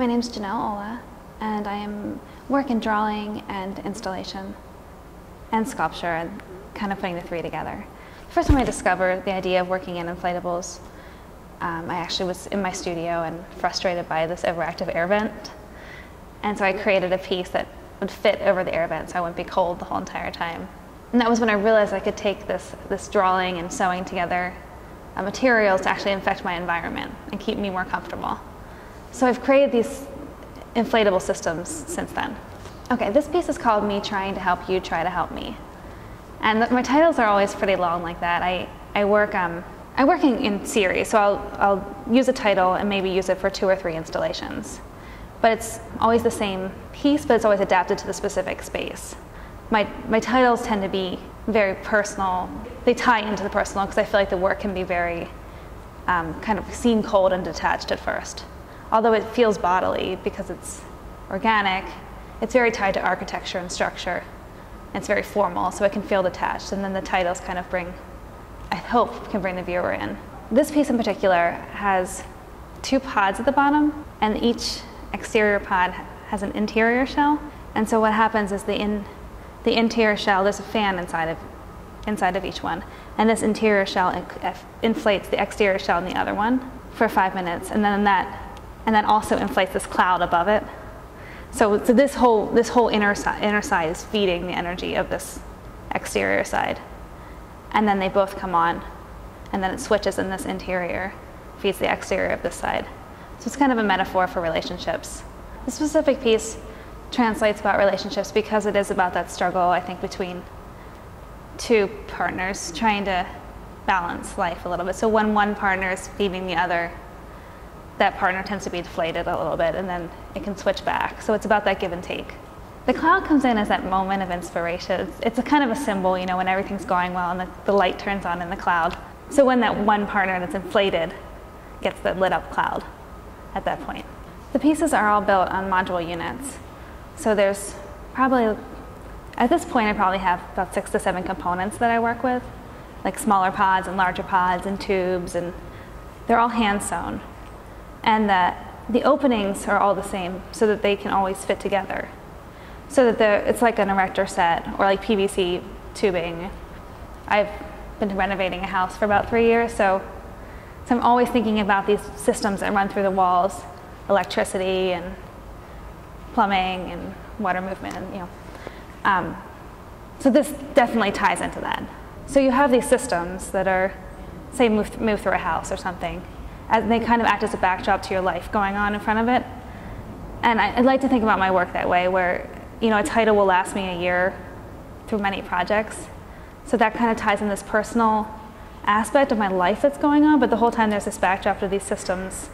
My name's Janell Olah, and I work in drawing and installation and sculpture, and kind of putting the three together. The first time I discovered the idea of working in inflatables, I actually was in my studio and frustrated by this overactive air vent. And so I created a piece that would fit over the air vent so I wouldn't be cold the whole entire time. And that was when I realized I could take this drawing and sewing together materials to actually affect my environment and keep me more comfortable. So I've created these inflatable systems since then. Okay, this piece is called Me Trying to Help You Try to Help Me. And my titles are always pretty long like that. I work in series, so I'll use a title and maybe use it for 2 or 3 installations. But it's always the same piece, but it's always adapted to the specific space. My titles tend to be very personal. They tie into the personal because I feel like the work can be very kind of seem cold and detached at first. Although it feels bodily because it's organic, it's very tied to architecture and structure. And it's very formal, so it can feel detached. And then the titles kind of I hope, can bring the viewer in. This piece in particular has 2 pods at the bottom, and each exterior pod has an interior shell. And so what happens is the interior shell, there's a fan inside of each one, and this interior shell inflates the exterior shell in the other one for 5 minutes, and then that also inflates this cloud above it. So this whole inner side is feeding the energy of this exterior side, and then they both come on, and then it switches, and this interior feeds the exterior of this side. So it's kind of a metaphor for relationships. This specific piece translates about relationships because it is about that struggle, I think, between 2 partners trying to balance life a little bit. So when one partner is feeding the other, that partner tends to be deflated a little bit, and then it can switch back. So it's about that give and take. The cloud comes in as that moment of inspiration. It's a kind of a symbol, you know, when everything's going well and the light turns on in the cloud. So when that one partner that's inflated gets the lit up cloud at that point. The pieces are all built on module units. So there's probably, at this point I probably have about 6 to 7 components that I work with, like smaller pods and larger pods and tubes, and they're all hand sewn. And the openings are all the same so that they can always fit together. So that it's like an erector set or like PVC tubing. I've been renovating a house for about 3 years, so I'm always thinking about these systems that run through the walls, electricity and plumbing and water movement, and, you know. So this definitely ties into that. So you have these systems that are, say, move through a house or something. They kind of act as a backdrop to your life going on in front of it. And I'd like to think about my work that way, where, you know, a title will last me a year through many projects. So that kind of ties in this personal aspect of my life that's going on, but the whole time there's this backdrop to these systems,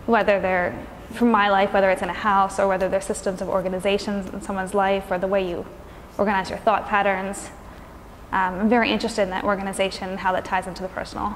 whether they're from my life, whether it's in a house, or whether they're systems of organizations in someone's life, or the way you organize your thought patterns. I'm very interested in that organization and how that ties into the personal.